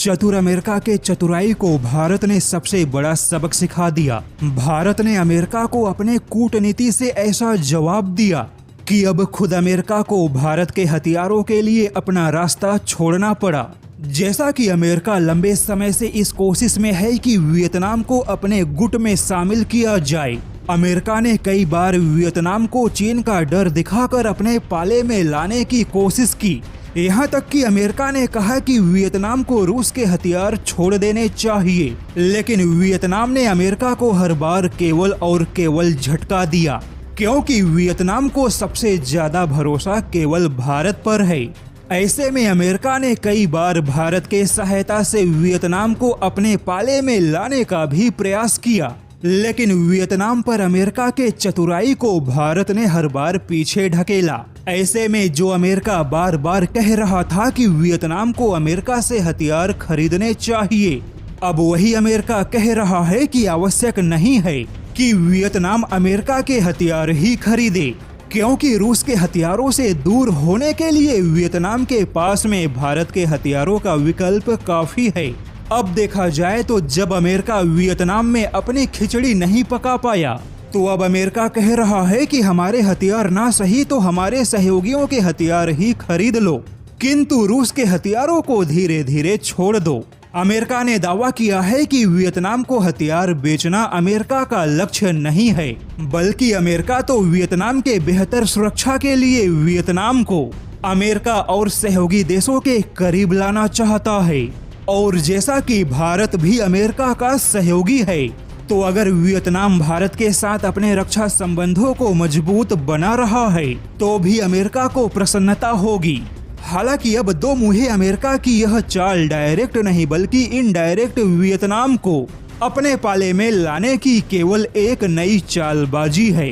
चतुर अमेरिका के चतुराई को भारत ने सबसे बड़ा सबक सिखा दिया। भारत ने अमेरिका को अपने कूटनीति से ऐसा जवाब दिया कि अब खुद अमेरिका को भारत के हथियारों के लिए अपना रास्ता छोड़ना पड़ा। जैसा कि अमेरिका लंबे समय से इस कोशिश में है कि वियतनाम को अपने गुट में शामिल किया जाए। अमेरिका ने कई बार वियतनाम को चीन का डर दिखाकर अपने पाले में लाने की कोशिश की। यहाँ तक कि अमेरिका ने कहा कि वियतनाम को रूस के हथियार छोड़ देने चाहिए, लेकिन वियतनाम ने अमेरिका को हर बार केवल और केवल झटका दिया, क्योंकि वियतनाम को सबसे ज्यादा भरोसा केवल भारत पर है। ऐसे में अमेरिका ने कई बार भारत के सहायता से वियतनाम को अपने पाले में लाने का भी प्रयास किया, लेकिन वियतनाम पर अमेरिका के चतुराई को भारत ने हर बार पीछे ढकेला। ऐसे में जो अमेरिका बार बार कह रहा था कि वियतनाम को अमेरिका से हथियार खरीदने चाहिए, अब वही अमेरिका कह रहा है कि आवश्यक नहीं है कि वियतनाम अमेरिका के हथियार ही खरीदे, क्योंकि रूस के हथियारों से दूर होने के लिए वियतनाम के पास में भारत के हथियारों का विकल्प काफी है। अब देखा जाए तो जब अमेरिका वियतनाम में अपनी खिचड़ी नहीं पका पाया, तो अब अमेरिका कह रहा है कि हमारे हथियार ना सही तो हमारे सहयोगियों के हथियार ही खरीद लो, किंतु रूस के हथियारों को धीरे धीरे छोड़ दो। अमेरिका ने दावा किया है कि वियतनाम को हथियार बेचना अमेरिका का लक्ष्य नहीं है, बल्कि अमेरिका तो वियतनाम के बेहतर सुरक्षा के लिए वियतनाम को अमेरिका और सहयोगी देशों के करीब लाना चाहता है। और जैसा कि भारत भी अमेरिका का सहयोगी है, तो अगर वियतनाम भारत के साथ अपने रक्षा संबंधों को मजबूत बना रहा है, तो भी अमेरिका को प्रसन्नता होगी। हालांकि अब दो मुहे अमेरिका की यह चाल डायरेक्ट नहीं बल्कि इनडायरेक्ट वियतनाम को अपने पाले में लाने की केवल एक नई चालबाजी है।